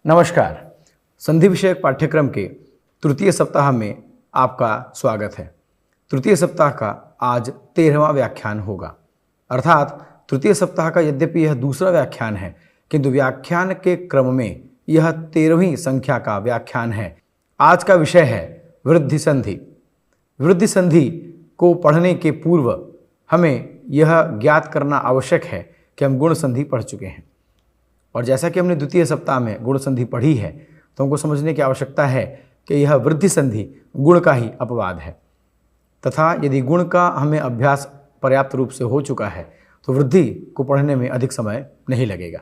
नमस्कार। संधि विषयक पाठ्यक्रम के तृतीय सप्ताह में आपका स्वागत है। तृतीय सप्ताह का आज 13वां व्याख्यान होगा। अर्थात तृतीय सप्ताह का यद्यपि यह दूसरा व्याख्यान है, किंतु व्याख्यान के क्रम में यह 13वीं संख्या का व्याख्यान है। आज का विषय है वृद्धि संधि। वृद्धि संधि को पढ़ने के पूर्व हमें यह ज्ञात करना आवश्यक है कि हम गुण संधि पढ़ चुके हैं, और जैसा कि हमने द्वितीय सप्ताह में गुण संधि पढ़ी है, तो हमको समझने की आवश्यकता है कि यह वृद्धि संधि गुण का ही अपवाद है, तथा यदि गुण का हमें अभ्यास पर्याप्त रूप से हो चुका है तो वृद्धि को पढ़ने में अधिक समय नहीं लगेगा।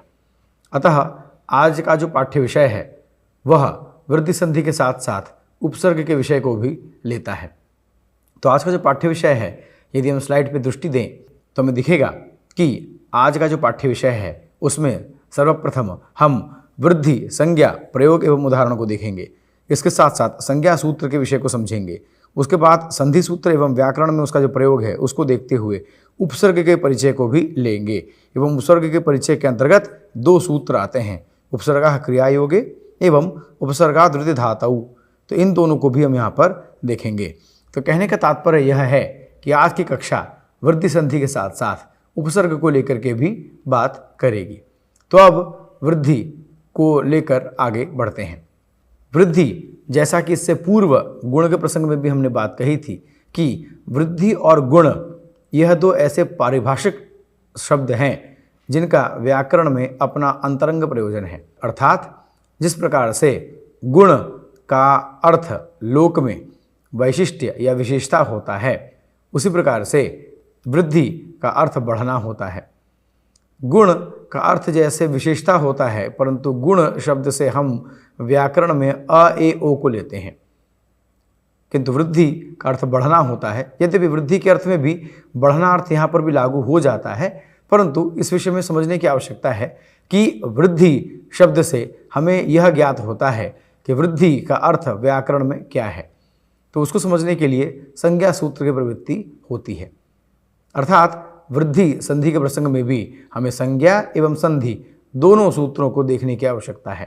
अतः आज का जो पाठ्य विषय है वह वृद्धि संधि के साथ साथ उपसर्ग के विषय को भी लेता है। तो आज का जो पाठ्य विषय है, यदि हम स्लाइड पर दृष्टि दें तो हमें दिखेगा कि आज का जो पाठ्य विषय है उसमें सर्वप्रथम हम वृद्धि, संज्ञा, प्रयोग एवं उदाहरण को देखेंगे। इसके साथ साथ संज्ञा सूत्र के विषय को समझेंगे। उसके बाद संधि सूत्र एवं व्याकरण में उसका जो प्रयोग है उसको देखते हुए उपसर्ग के परिचय को भी लेंगे। एवं उपसर्ग के परिचय के अंतर्गत दो सूत्र आते हैं, उपसर्गः क्रियायोगे एवं उपसर्गाद् वृद्धि धातौ। तो इन दोनों को भी हम यहाँ पर देखेंगे। तो कहने का तात्पर्य यह है कि आज की कक्षा वृद्धि संधि के साथ साथ उपसर्ग को लेकर के भी बात करेगी। तो अब वृद्धि को लेकर आगे बढ़ते हैं। वृद्धि, जैसा कि इससे पूर्व गुण के प्रसंग में भी हमने बात कही थी कि वृद्धि और गुण यह दो ऐसे पारिभाषिक शब्द हैं जिनका व्याकरण में अपना अंतरंग प्रयोजन है। अर्थात जिस प्रकार से गुण का अर्थ लोक में वैशिष्ट्य या विशेषता होता है, उसी प्रकार से वृद्धि का अर्थ बढ़ना होता है। गुण का अर्थ जैसे विशेषता होता है, परंतु गुण शब्द से हम व्याकरण में अ, ए, ओ को लेते हैं, किंतु वृद्धि का अर्थ बढ़ना होता है। यद्यपि वृद्धि के अर्थ में भी बढ़ना अर्थ यहाँ पर भी लागू हो जाता है, परंतु इस विषय में समझने की आवश्यकता है कि वृद्धि शब्द से हमें यह ज्ञात होता है कि वृद्धि का अर्थ व्याकरण में क्या है। तो उसको समझने के लिए संज्ञा सूत्र की प्रवृत्ति होती है। अर्थात वृद्धि संधि के प्रसंग में भी हमें संज्ञा एवं संधि दोनों सूत्रों को देखने की आवश्यकता है,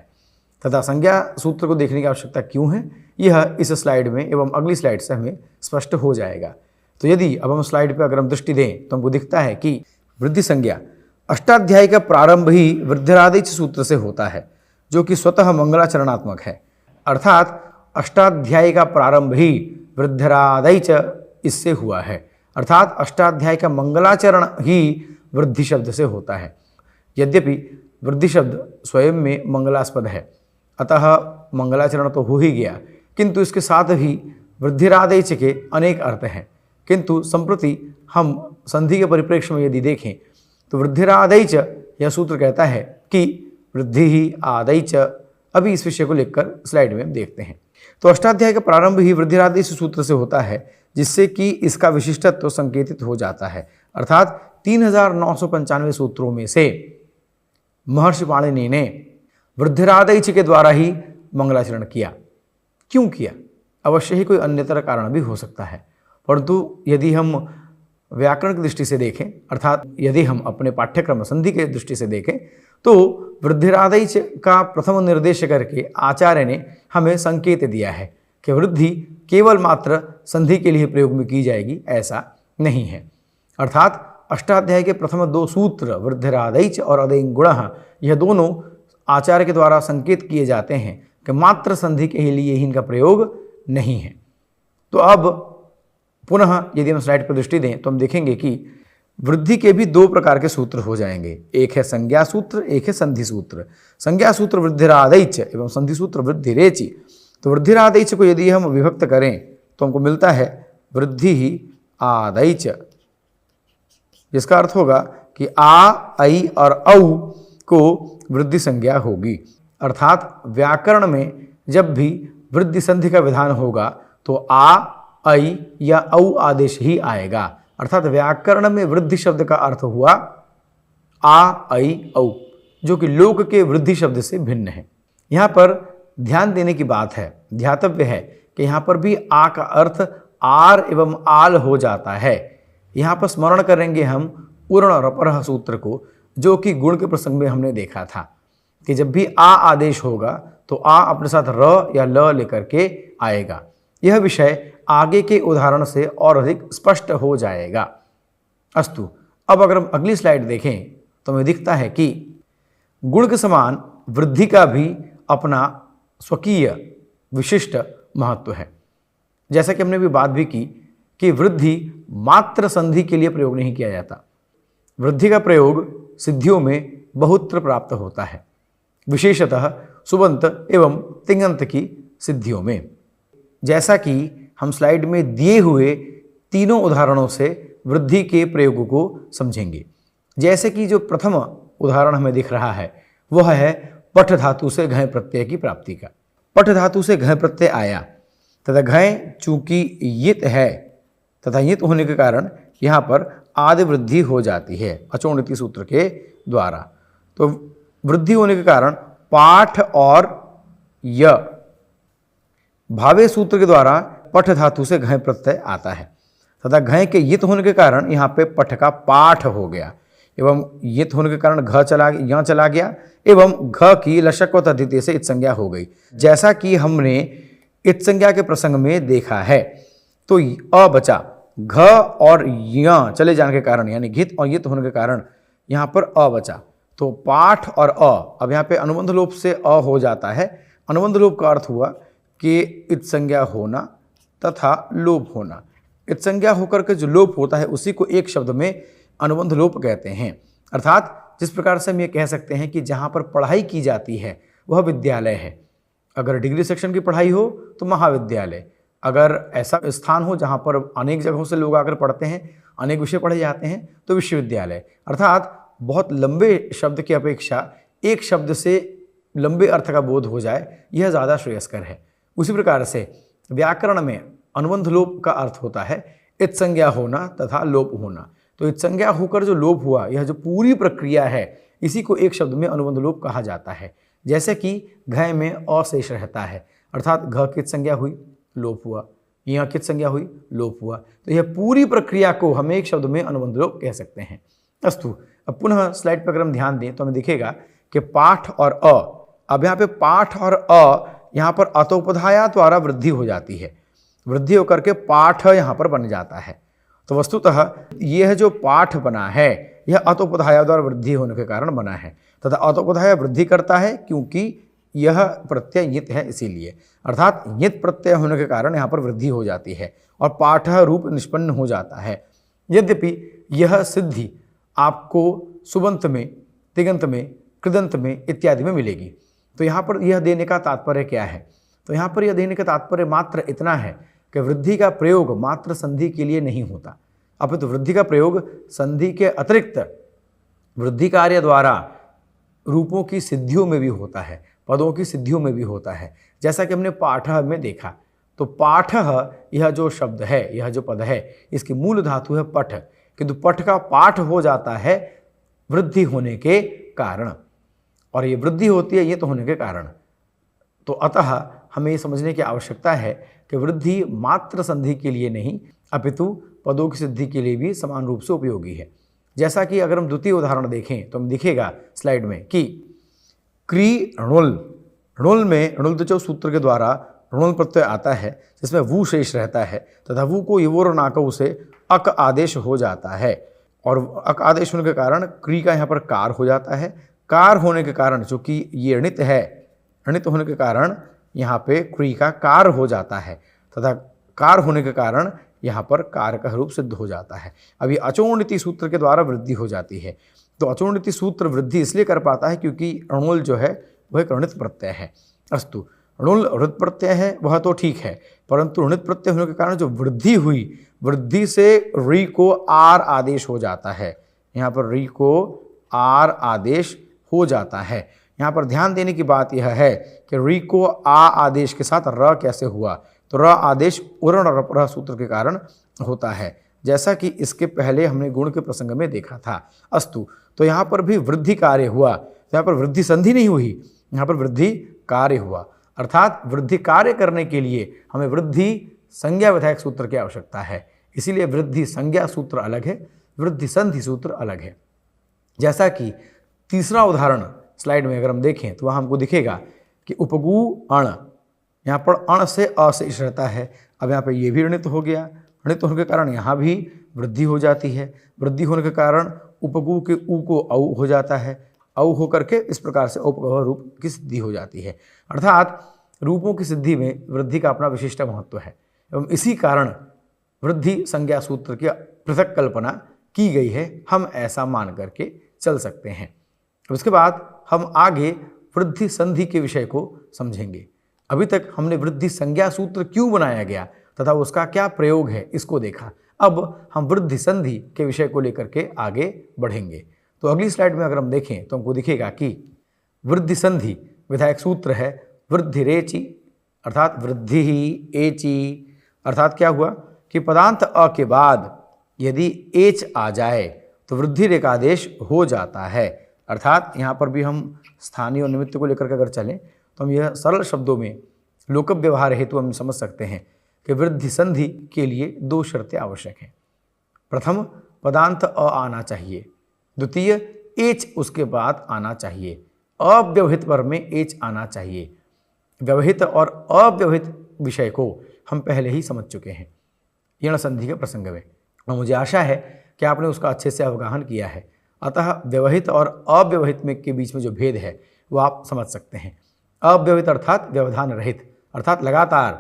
तथा संज्ञा सूत्र को देखने की आवश्यकता क्यों है, यह इस स्लाइड में एवं अगली स्लाइड से हमें स्पष्ट हो जाएगा। तो यदि अब हम स्लाइड पर अगर हम दृष्टि दें तो हमको दिखता है कि वृद्धि संज्ञा अष्टाध्यायी का प्रारंभ ही वृद्धिरादैच सूत्र से होता है, जो कि स्वतः मंगलाचरणात्मक है। अर्थात अष्टाध्यायी का प्रारंभ ही वृद्धिरादैच इससे हुआ है। अर्थात अष्टाध्याय का मंगलाचरण ही वृद्धि शब्द से होता है। यद्यपि वृद्धि शब्द स्वयं में मंगलास्पद है, अतः मंगलाचरण तो हो ही गया, किंतु इसके साथ ही वृद्धिरादैच के अनेक अर्थ हैं। किंतु संप्रति हम संधि के परिप्रेक्ष्य में यदि देखें तो वृद्धिरादैच यह सूत्र कहता है कि वृद्धि ही आदैच। अभी इस विषय को लेकर स्लाइड में देखते हैं। तो अष्टाध्याय का प्रारंभ ही वृद्धिरादैच सूत्र से होता है, जिससे कि इसका विशिष्टत्व संकेतित हो जाता है। अर्थात 3995 सूत्रों में से महर्षि पाणिनि ने वृद्धिरादैच के द्वारा ही मंगलाचरण किया। क्यों किया? अवश्य ही कोई अन्यतर कारण भी हो सकता है, परंतु यदि हम व्याकरण की दृष्टि से देखें, अर्थात यदि हम अपने पाठ्यक्रम संधि के दृष्टि से देखें, तो वृद्धिरादैच का प्रथम निर्देश करके आचार्य ने हमें संकेत दिया है कि वृद्धि केवल मात्र संधि के लिए प्रयोग में की जाएगी, ऐसा नहीं है। अर्थात अष्टाध्याय के प्रथम दो सूत्र वृद्धिरादैच और अदैं गुणः, यह दोनों आचार्य के द्वारा संकेत किए जाते हैं कि मात्र संधि के लिए ही इनका प्रयोग नहीं है। तो अब पुनः यदि हम स्लाइड पर दृष्टि दें तो हम देखेंगे कि वृद्धि के भी दो प्रकार के सूत्र हो जाएंगे। एक है संज्ञा सूत्र, एक है संधि सूत्र। संज्ञा सूत्र वृद्धिरादैच एवं संधि सूत्र वृद्धिरेचि। तो वृद्धिरादैच को यदि हम विभक्त करें तो हमको मिलता है वृद्धि ही आदैच, जिसका अर्थ होगा कि आ, ऐ और औ को वृद्धि संज्ञा होगी। अर्थात व्याकरण में जब भी वृद्धि संधि का विधान होगा तो आ, ऐ या औ आदेश ही आएगा। अर्थात व्याकरण में वृद्धि शब्द का अर्थ हुआ आ, ऐ, औ, जो कि लोक के वृद्धि शब्द से भिन्न है। यहाँ पर ध्यान देने की बात है, ध्यातव्य है कि यहाँ पर भी आ का अर्थ आर एवं आल हो जाता है। यहाँ पर स्मरण करेंगे हम उर्ण रपरः सूत्र को, जो कि गुण के प्रसंग में हमने देखा था। कि जब भी आ आदेश होगा तो आ अपने साथ र या ल लेकर के आएगा। यह विषय आगे के उदाहरण से और अधिक स्पष्ट हो जाएगा। अस्तु, अब अगर हम अगली स्लाइड देखें तो हमें दिखता है कि गुण के समान वृद्धि का भी अपना स्वकीय विशिष्ट महत्व है। जैसा कि हमने भी बात भी की कि वृद्धि मात्र संधि के लिए प्रयोग नहीं किया जाता। वृद्धि का प्रयोग सिद्धियों में बहुत्र प्राप्त होता है, विशेषतः सुबंत एवं तिङन्त की सिद्धियों में। जैसा कि हम स्लाइड में दिए हुए तीनों उदाहरणों से वृद्धि के प्रयोग को समझेंगे। जैसे कि जो प्रथम उदाहरण हमें दिख रहा है वह है पठ धातु से घय प्रत्यय की प्राप्ति का। पठ धातु से घय प्रत्यय आया तथा घय चूंकि यित है तथा यित होने के कारण यहाँ पर आदि वृद्धि हो जाती है अचोणिति सूत्र के द्वारा। तो वृद्धि होने के कारण पाठ और य भावे सूत्र के द्वारा पठ धातु से घय प्रत्यय आता है तथा घय के यित होने के कारण यहाँ पे पठ का पाठ हो गया एवं यित होने के कारण घ यहाँ चला गया एवं घ की लशक व तद्धित से इत संज्ञा हो गई। जैसा कि हमने इत संज्ञा के प्रसंग में देखा है तो अ बचा, घ और य चले जाने के कारण यानी घित और यित होने के कारण यहाँ पर अ बचा। तो पाठ और अ, अब यहाँ पे अनुबंध लोप से अ हो जाता है। अनुबंध लोप का अर्थ हुआ कि इत संज्ञा होना तथा लोप होना। इत संज्ञा होकर के जो लोप होता है उसी को एक शब्द में अनुबंध लोप कहते हैं। अर्थात जिस प्रकार से हम ये कह सकते हैं कि जहाँ पर पढ़ाई की जाती है वह विद्यालय है। अगर डिग्री सेक्शन की पढ़ाई हो तो महाविद्यालय। अगर ऐसा स्थान हो जहाँ पर अनेक जगहों से लोग आकर पढ़ते हैं, अनेक विषय पढ़े जाते हैं, तो विश्वविद्यालय। अर्थात बहुत लंबे शब्द की अपेक्षा एक शब्द से लंबे अर्थ का बोध हो जाए, यह ज़्यादा श्रेयस्कर है। उसी प्रकार से व्याकरण में अनुबंध लोप का अर्थ होता है इत संज्ञा होना तथा लोप होना। तो इत संज्ञा होकर जो लोप हुआ, यह जो पूरी प्रक्रिया है, इसी को एक शब्द में अनुबंध लोप कहा जाता है। जैसे कि घय में अशेष रहता है, अर्थात घ की संज्ञा हुई, लोप हुआ, यहाँ की संज्ञा हुई, लोप हुआ। तो यह पूरी प्रक्रिया को हम एक शब्द में अनुबंध लोप कह सकते हैं। अस्तु, अब पुनः स्लाइड पर अगर हम ध्यान दें तो हमें दिखेगा कि पाठ और अ, अब यहाँ पे पाठ और अ यहाँ पर अतोपधाया द्वारा वृद्धि हो जाती है। वृद्धि होकर के पाठ यहाँ पर बन जाता है। तो वस्तुतः यह जो पाठ बना है यह अतोपधाया द्वारा वृद्धि होने के कारण बना है तथा अतोपधाया वृद्धि करता है क्योंकि यह प्रत्यय यित है, इसीलिए। अर्थात यित प्रत्यय होने के कारण यहाँ पर वृद्धि हो जाती है और पाठ रूप निष्पन्न हो जाता है। यद्यपि यह सिद्धि आपको सुबंत में, तिङन्त में, कृदंत में इत्यादि में मिलेगी। तो यहाँ पर यह देने का तात्पर्य क्या है? तो यहाँ पर यह देने का तात्पर्य मात्र इतना है कि वृद्धि का प्रयोग मात्र संधि के लिए नहीं होता, अपितु वृद्धि का प्रयोग संधि के अतिरिक्त वृद्धि कार्य द्वारा रूपों की सिद्धियों में भी होता है, पदों की सिद्धियों में भी होता है। जैसा कि हमने पाठ में देखा, तो पाठ यह जो शब्द है, यह जो पद है, इसकी मूल धातु है पठ, किंतु पठ का पाठ हो जाता है वृद्धि होने के कारण, और ये वृद्धि होती है ये तो होने के कारण। तो अतः हमें ये समझने की आवश्यकता है कि वृद्धि मात्र संधि के लिए नहीं अपितु पदों की सिद्धि के लिए भी समान रूप से उपयोगी है। जैसा कि अगर हम द्वितीय उदाहरण देखें तो हमें दिखेगा स्लाइड में कि क्री णुल, णुल में णुल्तचो सूत्र के द्वारा णुल प्रत्यय आता है जिसमें वू शेष रहता है तथा वू को यवोर नाकऊ से अक आदेश हो जाता है, और अक आदेश होने के कारण क्री का यहाँ पर कार हो जाता है। कार होने के कारण चूँकि ये णित है, णित होने के कारण यहाँ पे क्री का कार हो जाता है तथा कार होने के कारण यहाँ पर कार का रूप सिद्ध हो जाता है। अभी अचोणिति सूत्र के द्वारा वृद्धि हो जाती है। तो अचोणिति सूत्र वृद्धि इसलिए कर पाता है क्योंकि णुल जो है वह एक ऋणित प्रत्यय है। अस्तु, णुल ऋत प्रत्यय है वह तो ठीक है, परंतु ऋणित प्रत्यय होने के कारण जो वृद्धि हुई, वृद्धि से री को आर आदेश हो जाता है। यहाँ पर री को आर आदेश हो जाता है। यहाँ पर ध्यान देने की बात यह है कि री को आ आदेश के साथ र कैसे हुआ, तो र आदेश उरण र सूत्र के कारण होता है, जैसा कि इसके पहले हमने गुण के प्रसंग में देखा था। अस्तु, तो यहाँ पर भी वृद्धि कार्य हुआ, तो यहाँ पर वृद्धि संधि नहीं हुई, यहाँ पर वृद्धि कार्य हुआ। अर्थात वृद्धि कार्य करने के लिए हमें वृद्धि संज्ञा विधायक सूत्र की आवश्यकता है, इसीलिए वृद्धि संज्ञा सूत्र अलग है, वृद्धि संधि सूत्र अलग है। जैसा कि तीसरा उदाहरण स्लाइड में अगर हम देखें तो वहाँ हमको दिखेगा कि उपगु अण, यहाँ पर अण से अशेष रहता है। अब यहाँ पे ये भी ऋणित हो गया, ऋणित होने के कारण यहाँ भी वृद्धि हो जाती है। वृद्धि होने के कारण उपगु के उ को औ हो जाता है, औ होकर के इस प्रकार से औपगव रूप की सिद्धि हो जाती है। अर्थात रूपों की सिद्धि में वृद्धि का अपना विशिष्ट महत्व है एवं इसी कारण वृद्धि संज्ञा सूत्र की पृथक कल्पना की गई है, हम ऐसा मान करके चल सकते हैं। उसके बाद हम आगे वृद्धि संधि के विषय को समझेंगे। अभी तक हमने वृद्धि संज्ञा सूत्र क्यों बनाया गया तथा उसका क्या प्रयोग है इसको देखा। अब हम वृद्धि संधि के विषय को लेकर के आगे बढ़ेंगे। तो अगली स्लाइड में अगर हम देखें तो हमको दिखेगा कि वृद्धि संधि विधायक सूत्र है वृद्धि रेचि, अर्थात वृद्धि ही एचि, अर्थात क्या हुआ कि पदांत अ के बाद यदि एच आ जाए तो वृद्धि रेखादेश हो जाता है। अर्थात यहाँ पर भी हम स्थानीय और निमित्त को लेकर के अगर चलें तो हम यह सरल शब्दों में लोक व्यवहार हेतु हम समझ सकते हैं कि वृद्धि संधि के लिए दो शर्तें आवश्यक हैं। प्रथम, पदांत अ आना चाहिए। द्वितीय, एच उसके बाद आना चाहिए। अव्यवहित वर्ग में एच आना चाहिए। व्यवहित और अव्यवहित विषय को हम पहले ही समझ चुके हैं यण संधि के प्रसंग में, और मुझे आशा है कि आपने उसका अच्छे से अवगाहन किया है। अतः व्यवहित और अव्यवहित में के बीच में जो भेद है वो आप समझ सकते हैं। अव्यवहित अर्थात व्यवधान रहित, अर्थात लगातार,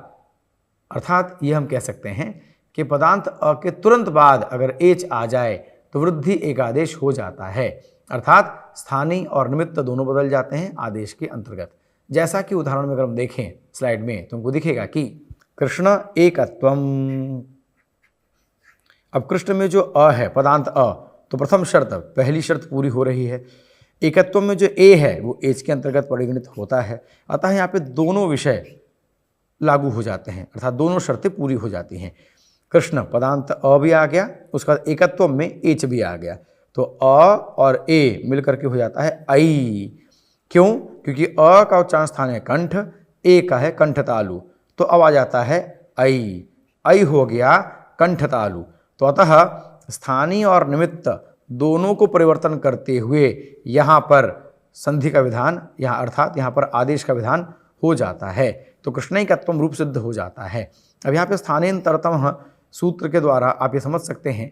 अर्थात ये हम कह सकते हैं कि पदांत अ के तुरंत बाद अगर एच आ जाए तो वृद्धि एक आदेश हो जाता है, अर्थात स्थानीय और निमित्त दोनों बदल जाते हैं आदेश के अंतर्गत। जैसा कि उदाहरण में अगर हम देखें स्लाइड में तो हमको दिखेगा कि कृष्ण एकत्वम। अब कृष्ण में जो अ है पदांत अ, तो प्रथम शर्त, पहली शर्त पूरी हो रही है। एकत्व में जो ए है वो एच के अंतर्गत परिगणित होता है, अतः यहाँ पे दोनों विषय लागू हो जाते हैं, अर्थात दोनों शर्तें पूरी हो जाती हैं। कृष्ण पदांत अ भी आ गया, उसका एकत्व में एच भी आ गया, तो अ और ए मिलकर के हो जाता है आई। क्यों? क्योंकि अ का उच्चारण स्थान है कंठ, ए का है कंठ तालु, तो अब आ जाता है आई, आई हो गया कंठ तालु। तो अतः स्थानीय और निमित्त दोनों को परिवर्तन करते हुए यहाँ पर संधि का विधान, यहाँ अर्थात यहाँ पर आदेश का विधान हो जाता है, तो कृष्णैकत्वम रूप सिद्ध हो जाता है। अब यहाँ पे स्थानेन्तरतम सूत्र के द्वारा आप ये समझ सकते हैं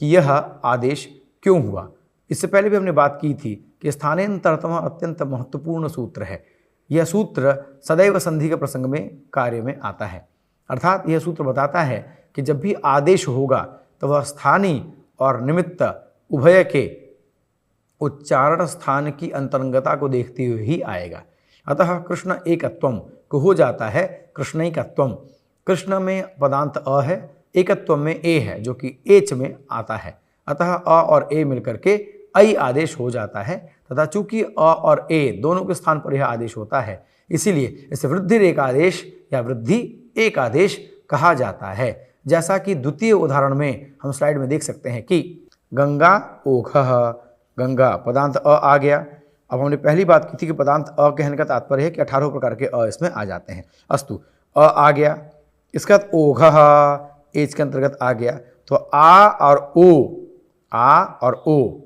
कि यह आदेश क्यों हुआ। इससे पहले भी हमने बात की थी कि स्थानेन्तरतम अत्यंत महत्वपूर्ण सूत्र है। यह सूत्र सदैव संधि के प्रसंग में कार्य में आता है, अर्थात यह सूत्र बताता है कि जब भी आदेश होगा तो वह स्थानीय और निमित्त उभय के उच्चारण स्थान की अंतरंगता को देखते हुए ही आएगा। अतः कृष्ण एकत्वम को हो जाता है कृष्णैकत्वम। कृष्ण में पदांत अ है, एकत्व में ए है जो कि एच में आता है, अतः अ और ए मिलकर के ऐ आदेश हो जाता है, तथा चूंकि अ और ए दोनों के स्थान पर यह आदेश होता है इसीलिए इसे वृद्धि रेखादेश या वृद्धि एक आदेश कहा जाता है। जैसा कि द्वितीय उदाहरण में हम स्लाइड में देख सकते हैं कि गंगा ओघः, गंगा पदांत अ आ गया। अब हमने पहली बात की थी कि पदांत अ कहने का तात्पर्य है कि 18 प्रकार के अ इसमें आ जाते हैं। अस्तु, अ आ गया, इसका ओघः एच के अंतर्गत आ गया, तो आ और ओ, आ और ओ।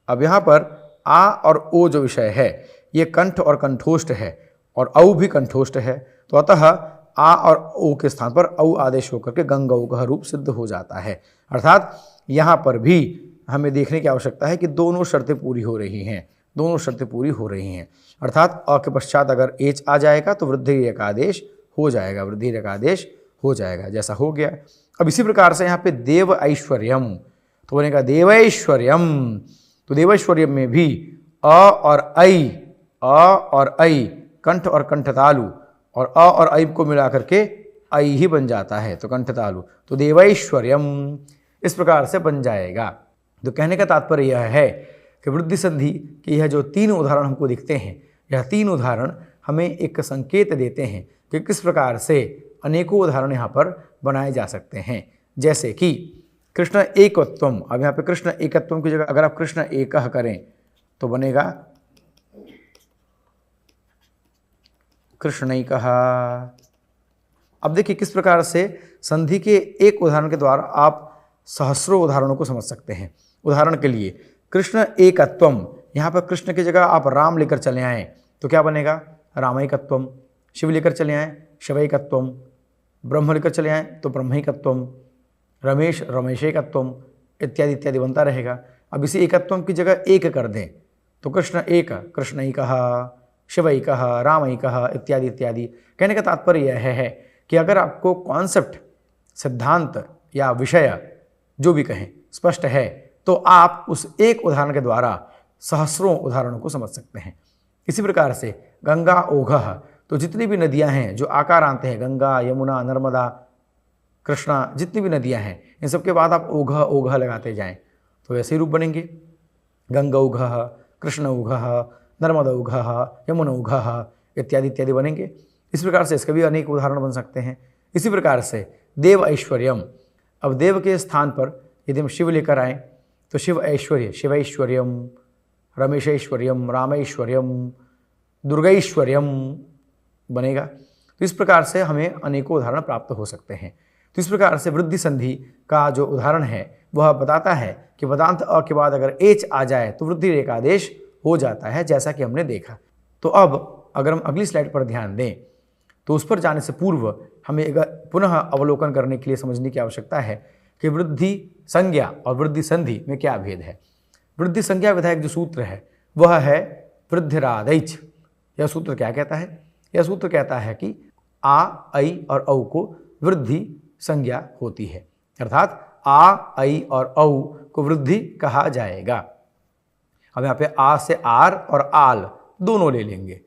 अब यहाँ पर आ और ओ जो विषय है ये कंठ और कंठोष्ठ है और औ भी कंठोष्ठ है, तो अतः आ और ओ के स्थान पर औ आदेश होकर के गंगौघः रूप सिद्ध हो जाता है। अर्थात यहाँ पर भी हमें देखने की आवश्यकता है कि दोनों शर्तें पूरी हो रही हैं, दोनों शर्तें पूरी हो रही हैं। अर्थात अ के पश्चात अगर एच आ जाएगा तो वृद्धि रेखादेश हो जाएगा, वृद्धि रेखादेश हो जाएगा, जैसा हो गया। अब इसी प्रकार से यहाँ पे देव ऐश्वर्यम तो बनेगा देवैश्वर्यम। तो देवैश्वर्यम में भी अ और ऐ, अ और ऐ कंठ और कंठ तालु और अ और ऐ को मिला करके ऐ ही बन जाता है, तो कंठ तालु, तो देवैश्वर्यम इस प्रकार से बन जाएगा। तो कहने का तात्पर्य यह है कि वृद्धि संधि के यह जो तीन उदाहरण हमको दिखते हैं, यह तीन उदाहरण हमें एक संकेत देते हैं कि किस प्रकार से अनेकों उदाहरण यहाँ पर बनाए जा सकते हैं। जैसे कि कृष्ण एकत्वम, अब यहाँ पे कृष्ण एकत्वम की जगह अगर आप कृष्ण एकः करें तो बनेगा कृष्णैकः। अब देखिए किस प्रकार से संधि के एक उदाहरण के द्वारा आप सहस्रों उदाहरणों को समझ सकते हैं। उदाहरण के लिए कृष्ण एकत्वम यहाँ पर कृष्ण की जगह आप राम लेकर चले आएँ तो क्या बनेगा? रामैकत्वम। शिव लेकर चले आएँ शिवैकत्वम। ब्रह्म लेकर चले आएँ तो ब्रह्मैकत्वम। रमेश रमेशैकत्वम इत्यादि इत्यादि बनता रहेगा। अब इसी एकत्वम की जगह एक कर दें तो कृष्ण एक, कृष्णैकः, शिवैकः, रामैकः इत्यादि इत्यादि। कहने का तात्पर्य यह है कि अगर आपको कॉन्सेप्ट, सिद्धांत या विषय जो भी कहें स्पष्ट है तो आप उस एक उदाहरण के द्वारा सहस्रों उदाहरणों को समझ सकते हैं। इसी प्रकार से गंगा ओघः, तो जितनी भी नदियां हैं जो आकारांत हैं, गंगा, यमुना, नर्मदा, कृष्णा, जितनी भी नदियां हैं इन सब के बाद आप ओघ ओघ लगाते जाएं तो वैसे ही रूप बनेंगे। गंगा ओघः, कृष्ण ओघः, नर्मदा ओघः, यमुना ओघः इत्यादि इत्यादि बनेंगे। इस प्रकार से इसके भी अनेक उदाहरण बन सकते हैं। इसी प्रकार से देव ऐश्वर्यम, अब देव के स्थान पर यदि हम शिव लेकर आएँ तो शिव ऐश्वर्य, शिवैश्वर्यम, रमेशैश्वर्यम, रामैश्वर्यम, दुर्गैश्वर्यम बनेगा। तो इस प्रकार से हमें अनेकों उदाहरण प्राप्त हो सकते हैं। तो इस प्रकार से वृद्धि संधि का जो उदाहरण है वह बताता है कि पदांत अ के बाद अगर एच आ जाए तो वृद्धि रेखादेश हो जाता है, जैसा कि हमने देखा। तो अब अगर हम अगली स्लाइड पर ध्यान दें तो उस पर जाने से पूर्व हमें पुनः अवलोकन करने के लिए समझने की आवश्यकता है कि वृद्धि संज्ञा और वृद्धि संधि में क्या भेद है। वृद्धि संज्ञा विधायक जो सूत्र है वह है वृद्धिरादैच। यह सूत्र क्या कहता है? यह सूत्र कहता है कि आ, ऐ और औ को वृद्धि संज्ञा होती है, अर्थात आ, ऐ और औ को वृद्धि कहा जाएगा। अब यहाँ पे आ से आर और आल दोनों ले लेंगे।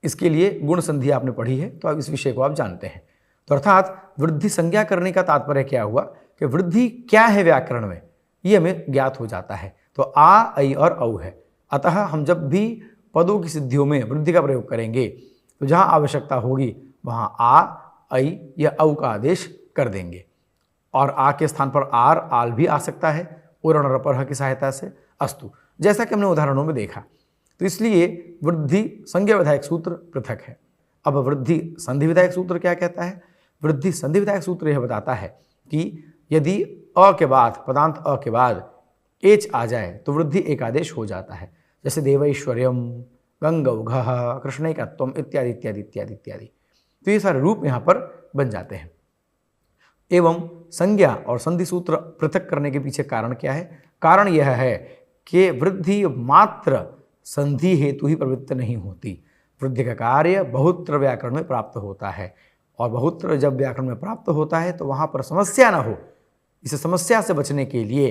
इसके लिए गुण संधि आपने पढ़ी है तो अब इस विषय को आप जानते हैं। तो अर्थात वृद्धि संज्ञा करने का तात्पर्य क्या हुआ कि वृद्धि क्या है व्याकरण में, ये हमें ज्ञात हो जाता है। तो आ, ऐ और औ है, अतः हम जब भी पदों की सिद्धियों में वृद्धि का प्रयोग करेंगे तो जहाँ आवश्यकता होगी वहाँ आ, ऐ या औ का आदेश कर देंगे। और आ के स्थान पर आर, आल भी आ सकता है उरण रपर की सहायता से, अस्तु, जैसा कि हमने उदाहरणों में देखा। तो इसलिए वृद्धि संज्ञा विधायक सूत्र पृथक है। अब वृद्धि संधि विधायक सूत्र क्या कहता है? वृद्धि संधि विधायक सूत्र यह बताता है कि यदि अ के बाद, पदांत अ के बाद एच आ जाए तो वृद्धि एक आदेश हो जाता है, जैसे देवैश्वर्यम, गंगौघः, कृष्णैकत्वम इत्यादि इत्यादि इत्यादि इत्यादि। तो ये सारे रूप यहाँ पर बन जाते हैं। एवं संज्ञा और संधि सूत्र पृथक करने के पीछे कारण क्या है? कारण यह है कि वृद्धि मात्र संधि हेतु ही प्रवृत्त नहीं होती। वृद्धि का कार्य बहुत्र व्याकरण में प्राप्त होता है, और बहुत्र जब व्याकरण में प्राप्त होता है तो वहाँ पर समस्या न हो, इस समस्या से बचने के लिए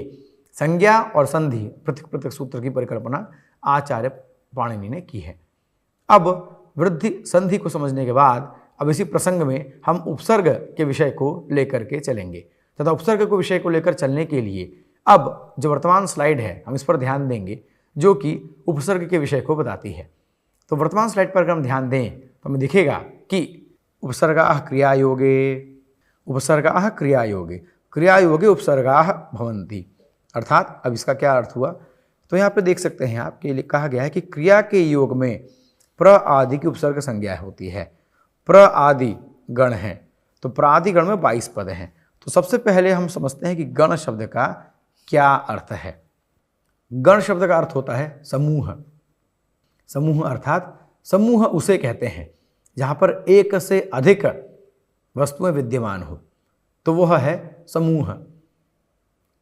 संज्ञा और संधि पृथक पृथक सूत्र की परिकल्पना आचार्य पाणिनि ने की है। अब वृद्धि संधि को समझने के बाद अब इसी प्रसंग में हम उपसर्ग के विषय को लेकर के चलेंगे, तथा उपसर्ग को विषय को लेकर चलने के लिए अब जो वर्तमान स्लाइड है हम इस पर ध्यान देंगे, जो कि उपसर्ग के विषय को बताती है। तो वर्तमान स्लाइड पर अगर हम ध्यान दें तो हमें दिखेगा कि उपसर्गाः क्रियायोगे, उपसर्गाः क्रियायोगे, क्रियायोगे उपसर्गाः भवन्ति। अर्थात अब इसका क्या अर्थ हुआ? तो यहाँ पे देख सकते हैं आप कि कहा गया है कि क्रिया के योग में प्र आदि की उपसर्ग संज्ञा होती है। प्र आदि गण हैं, तो प्रादि गण में 22 पद हैं। तो सबसे पहले हम समझते हैं कि गण शब्द का क्या अर्थ है। गण शब्द का अर्थ होता है समूह। समूह अर्थात समूह उसे कहते हैं जहाँ पर एक से अधिक वस्तुएं विद्यमान हो, तो वह है समूह।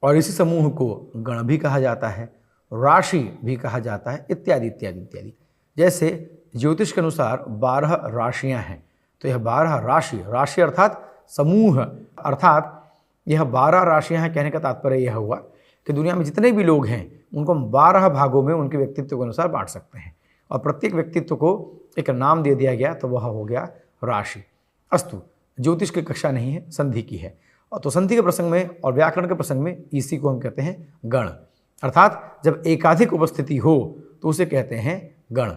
और इसी समूह को गण भी कहा जाता है, राशि भी कहा जाता है, इत्यादि इत्यादि इत्यादि। जैसे ज्योतिष के अनुसार 12 राशियां हैं, तो यह 12 राशि, राशि अर्थात समूह, अर्थात यह 12 राशियां हैं। कहने का तात्पर्य यह हुआ कि दुनिया में जितने भी लोग हैं उनको हम 12 भागों में उनके व्यक्तित्व के अनुसार बांट सकते हैं, और प्रत्येक व्यक्तित्व को एक नाम दे दिया गया, तो वह हो गया राशि। अस्तु, ज्योतिष की कक्षा नहीं है, संधि की है। और तो संधि के प्रसंग में और व्याकरण के प्रसंग में इसी को हम कहते हैं गण, अर्थात जब एकाधिक उपस्थिति हो तो उसे कहते हैं गण।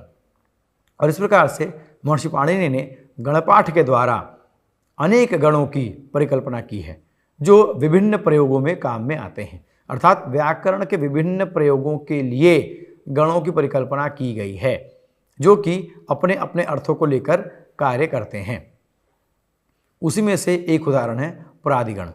और इस प्रकार से महर्षि पाणिनि ने गणपाठ के द्वारा अनेक गणों की परिकल्पना की है, जो विभिन्न प्रयोगों में काम में आते हैं। अर्थात व्याकरण के विभिन्न प्रयोगों के लिए गणों की परिकल्पना की गई है, जो कि अपने अपने अर्थों को लेकर कार्य करते हैं। उसी में से एक उदाहरण है प्रादिगण।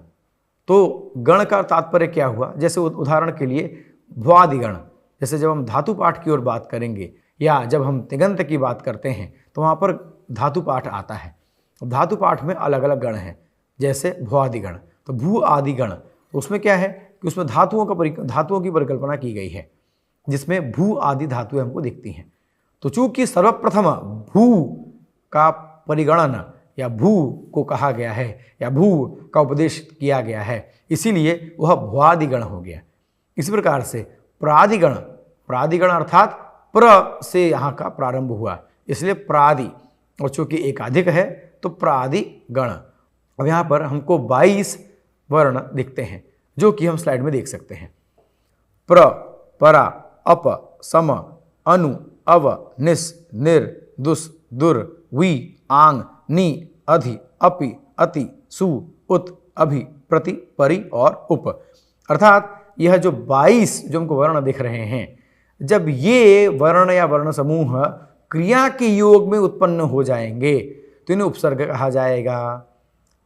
तो गण का तात्पर्य क्या हुआ? जैसे उदाहरण के लिए भ्वादिगण, जैसे जब हम धातु पाठ की ओर बात करेंगे या जब हम तिङन्त की बात करते हैं तो वहाँ पर धातु पाठ आता है। अब धातु पाठ में अलग अलग गण हैं, जैसे भुआदि गण। तो भू आदि गण, तो उसमें क्या है कि उसमें धातुओं की परिकल्पना की गई है, जिसमें भू आदि धातुएं हमको दिखती हैं। तो चूंकि सर्वप्रथम भू का परिगणन या भू को कहा गया है या भू का उपदेश किया गया है, इसीलिए वह भुआदि गण हो गया। इसी प्रकार से प्रादिगण अर्थात प्र से यहाँ का प्रारंभ हुआ, इसलिए प्रादि, और चूंकि एकाधिक है तो प्रादि गण। अब यहाँ पर हमको 22 वर्ण दिखते हैं, जो कि हम स्लाइड में देख सकते हैं। प्र, परा, अप, सम, अनु, अव, निस, निर, दुस, दुर, वी, आंग, नी, अधि, अपि, अति, सु, उत, अभि, प्रति, परि और उप। अर्थात यह जो 22 जो हमको वर्ण दिख रहे हैं, जब ये वर्ण या वर्ण समूह क्रिया के योग में उत्पन्न हो जाएंगे तो इन्हें उपसर्ग कहा जाएगा।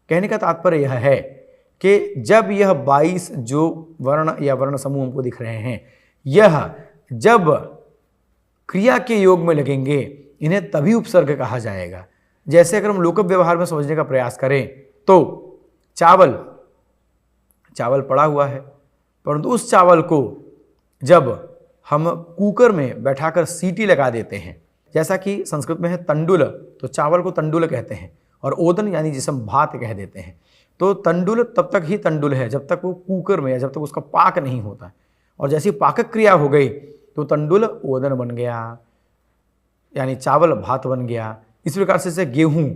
कहने का तात्पर्य यह है कि जब यह 22 जो वर्ण या वर्ण समूह हमको दिख रहे हैं, यह जब क्रिया के योग में लगेंगे इन्हें तभी उपसर्ग कहा जाएगा। जैसे अगर हम लोक व्यवहार में समझने का प्रयास करें तो चावल पड़ा हुआ है, परंतु उस चावल को जब हम कुकर में बैठाकर सीटी लगा देते हैं, जैसा कि संस्कृत में है तंडुल, तो चावल को तंडुल कहते हैं, और ओदन यानी जिसे हम भात कह देते हैं। तो तंडुल तब तक ही तंडुल है जब तक वो कुकर में या जब तक उसका पाक नहीं होता, और जैसी पाकक क्रिया हो गई तो तंडुल ओदन बन गया, यानी चावल भात बन गया। इस प्रकार से गेहूँ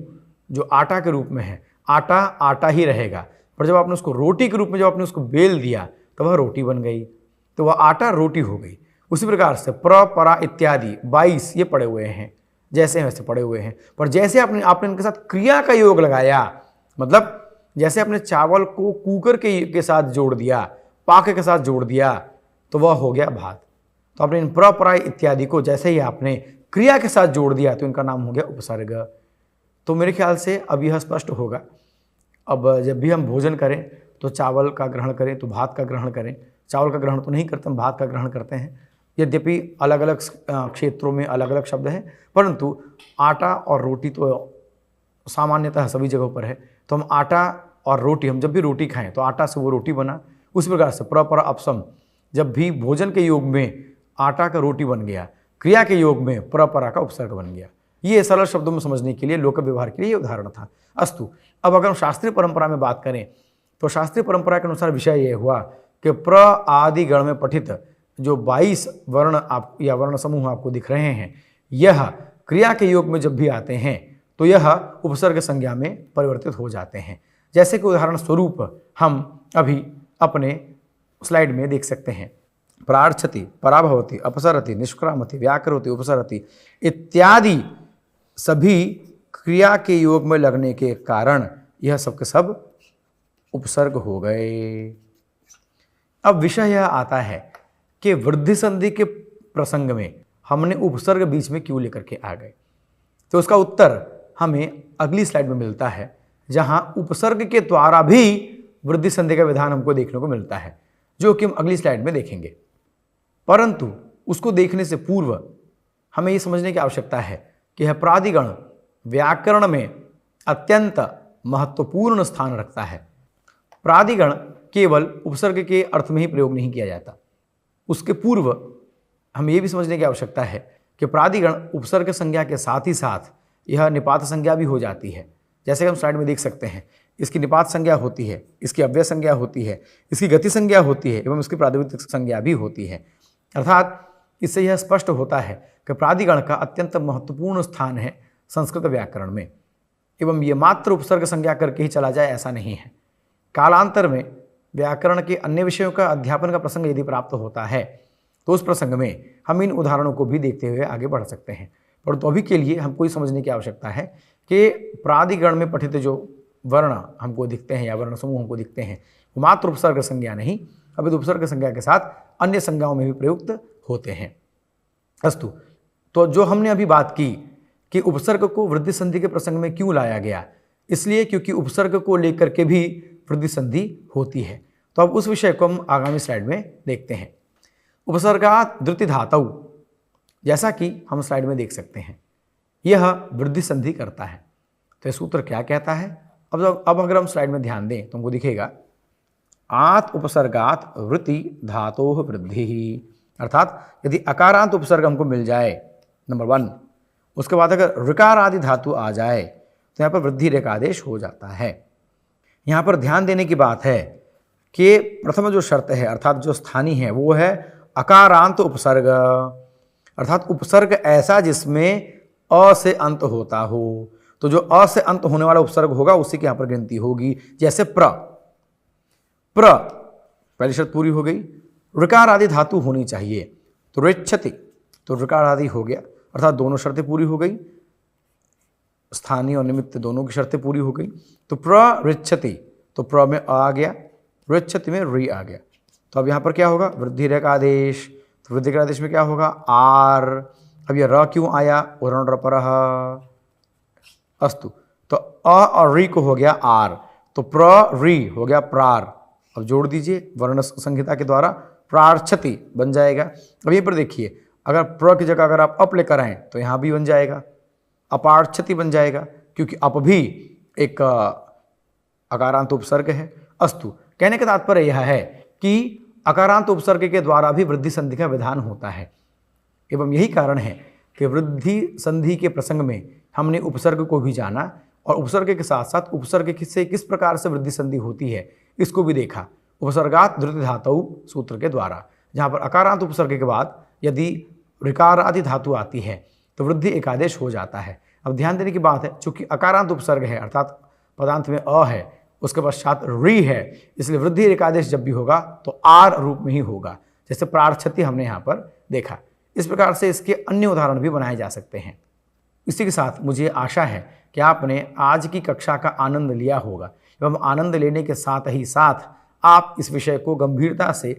जो आटा के रूप में है, आटा आटा ही रहेगा, पर जब आपने उसको रोटी के रूप में जब आपने उसको बेल दिया तो वह रोटी बन गई, तो वह आटा रोटी हो गई। उसी प्रकार से प्र, परा इत्यादि 22 ये पड़े हुए हैं, जैसे हैं वैसे पड़े हुए हैं, पर जैसे आपने इनके साथ क्रिया का योग लगाया, मतलब जैसे आपने चावल को कुकर के साथ जोड़ दिया, पाक के साथ जोड़ दिया, तो वह हो गया भात। तो आपने इन प्र, परा इत्यादि को जैसे ही आपने क्रिया के साथ जोड़ दिया तो इनका नाम हो गया उपसर्ग। तो मेरे ख्याल से अब यह स्पष्ट होगा। अब जब भी हम भोजन करें तो चावल का ग्रहण करें तो भात का ग्रहण करें। चावल का ग्रहण तो नहीं करते, हम भात का ग्रहण करते हैं। यद्यपि अलग अलग क्षेत्रों में अलग अलग शब्द हैं, परंतु आटा और रोटी तो सामान्यतः सभी जगहों पर है। तो हम आटा और रोटी, हम जब भी रोटी खाएं तो आटा से वो रोटी बना। उस प्रकार से प्र, पर, अपसम, जब भी भोजन के योग में आटा का रोटी बन गया, क्रिया के योग में प्र, परा का उपसर्ग बन गया। ये सरल शब्दों में समझने के लिए, लोक व्यवहार के लिए ये उदाहरण था। अस्तु, अब अगर हम शास्त्रीय परंपरा में बात करें तो शास्त्रीय परंपरा के अनुसार विषय ये हुआ कि प्र आदि गण में पठित जो 22 वर्ण आप या वर्ण समूह आपको दिख रहे हैं, यह क्रिया के योग में जब भी आते हैं तो यह उपसर्ग संज्ञा में परिवर्तित हो जाते हैं। जैसे कि उदाहरण स्वरूप हम अभी अपने स्लाइड में देख सकते हैं, प्रार्थति, पराभवति, अपसरति, निष्क्रामति, व्याकरोति, उपसरति इत्यादि सभी क्रिया के योग में लगने के कारण यह सब के सब उपसर्ग हो गए। अब विषय यह आता है कि वृद्धि संधि के प्रसंग में हमने उपसर्ग बीच में क्यों लेकर के आ गए। तो उसका उत्तर हमें अगली स्लाइड में मिलता है, जहां उपसर्ग के द्वारा भी वृद्धि संधि का विधान हमको देखने को मिलता है, जो कि हम अगली स्लाइड में देखेंगे। परंतु उसको देखने से पूर्व हमें ये समझने की आवश्यकता है कि यह प्रादिगण व्याकरण में अत्यंत महत्वपूर्ण स्थान रखता है। प्रादिगण केवल उपसर्ग के अर्थ में ही प्रयोग नहीं किया जाता, उसके पूर्व हमें यह भी समझने की आवश्यकता है कि प्रादिगण उपसर्ग संज्ञा के साथ ही साथ यह निपात संज्ञा भी हो जाती है। जैसे कि हम स्लाइड में देख सकते हैं, इसकी निपात संज्ञा होती है, इसकी अव्यय संज्ञा होती है, इसकी गति संज्ञा होती है एवं इसकी प्रातिपदिक संज्ञा भी होती है। अर्थात इससे यह स्पष्ट होता है कि प्रादिगण का अत्यंत महत्वपूर्ण स्थान है संस्कृत व्याकरण में, एवं ये मात्र उपसर्ग संज्ञा करके ही चला जाए ऐसा नहीं है। कालांतर में व्याकरण के अन्य विषयों का अध्यापन का प्रसंग यदि प्राप्त होता है तो उस प्रसंग में हम इन उदाहरणों को भी देखते हुए आगे बढ़ सकते हैं। परंतु अभी के लिए हमको ये समझने की आवश्यकता है कि प्रादिगण में पठित जो वर्ण हमको दिखते हैं या वर्ण समूह हमको दिखते हैं वो मात्र उपसर्ग संज्ञा नहीं, अभी तो उपसर्ग संज्ञा के साथ अन्य संज्ञाओं में भी प्रयुक्त होते हैं। अस्तु, तो जो हमने अभी बात की कि उपसर्ग को वृद्धि संधि के प्रसंग में क्यों लाया गया, इसलिए क्योंकि उपसर्ग को लेकर के भी वृद्धि संधि होती है। तो अब उस विषय को हम आगामी स्लाइड में देखते हैं। उपसर्गात धृति धातु, जैसा कि हम स्लाइड में देख सकते हैं, यह वृद्धि संधि करता है। तो यह सूत्र क्या कहता है? अब अगर हम स्लाइड में ध्यान दें तो हमको दिखेगा आत उपसर्गात वृत्ति धातोः वृद्धि, अर्थात यदि अकारांत उपसर्ग हमको मिल जाए नंबर 1, उसके बाद अगर ऋकार आदि धातु आ जाए तो यहाँ पर वृद्धि रेखादेश हो जाता है। यहाँ पर ध्यान देने की बात है कि प्रथम जो शर्त है अर्थात जो स्थानीय है वो है अकारांत उपसर्ग, अर्थात उपसर्ग ऐसा जिसमें अ से अंत होता हो। तो जो अ से अंत होने वाला उपसर्ग होगा उसी की यहाँ पर गिनती होगी। जैसे प्र पहली शर्त पूरी हो गई। ऋकार आदि धातु होनी चाहिए, तो ऋच्छति, तो ऋकार आदि हो गया, अर्थात दोनों शर्तें पूरी हो गई, स्थानीय और निमित्त दोनों की शर्तें पूरी हो गई। तो प्र ऋच्छति, तो प्र में अ आ गया, ऋच्छति में रि आ गया। तो अब यहाँ पर क्या होगा? वृद्धि रेखादेश। तो वृद्धि रेखादेश में क्या होगा? आर। अब यह र क्यों आया? उरण रपरः अस्तु। तो अ और रि को हो गया आर, तो प्र रि हो गया प्रार। अब जोड़ दीजिए वर्ण संहिता के द्वारा, प्रार्छति बन जाएगा। अब यहीं पर देखिए, अगर प्र की जगह अगर आप अप लेकर आएँ तो यहाँ भी बन जाएगा, अपार्छति बन जाएगा, क्योंकि अप भी एक अकारांत उपसर्ग है। अस्तु, कहने का तात्पर्य यह है कि अकारांत उपसर्ग के द्वारा भी वृद्धि संधि का विधान होता है, एवं यही कारण है कि वृद्धि संधि के प्रसंग में हमने उपसर्ग को भी जाना और उपसर्ग के साथ साथ उपसर्ग से किस प्रकार से वृद्धि संधि होती है इसको भी देखा उपसर्गात धृति धातु सूत्र के द्वारा, जहाँ पर अकारांत उपसर्ग के बाद यदि ऋकार आदि धातु आती है तो वृद्धि एकादेश हो जाता है। अब ध्यान देने की बात है, चूंकि अकारांत उपसर्ग है अर्थात पदांत में अ है, उसके पश्चात रि है, इसलिए वृद्धि एकादेश जब भी होगा तो आर रूप में ही होगा, जैसे प्रार्छति हमने यहाँ पर देखा। इस प्रकार से इसके अन्य उदाहरण भी बनाए जा सकते हैं। इसी के साथ मुझे आशा है कि आपने आज की कक्षा का आनंद लिया होगा एवं आनंद लेने के साथ ही साथ आप इस विषय को गंभीरता से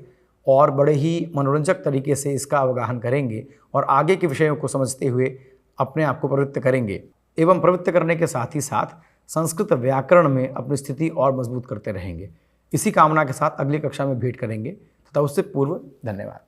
और बड़े ही मनोरंजक तरीके से इसका अवगाहन करेंगे और आगे के विषयों को समझते हुए अपने आप को प्रवृत्त करेंगे एवं प्रवृत्त करने के साथ ही साथ संस्कृत व्याकरण में अपनी स्थिति और मजबूत करते रहेंगे। इसी कामना के साथ अगली कक्षा में भेंट करेंगे तथा उससे पूर्व धन्यवाद।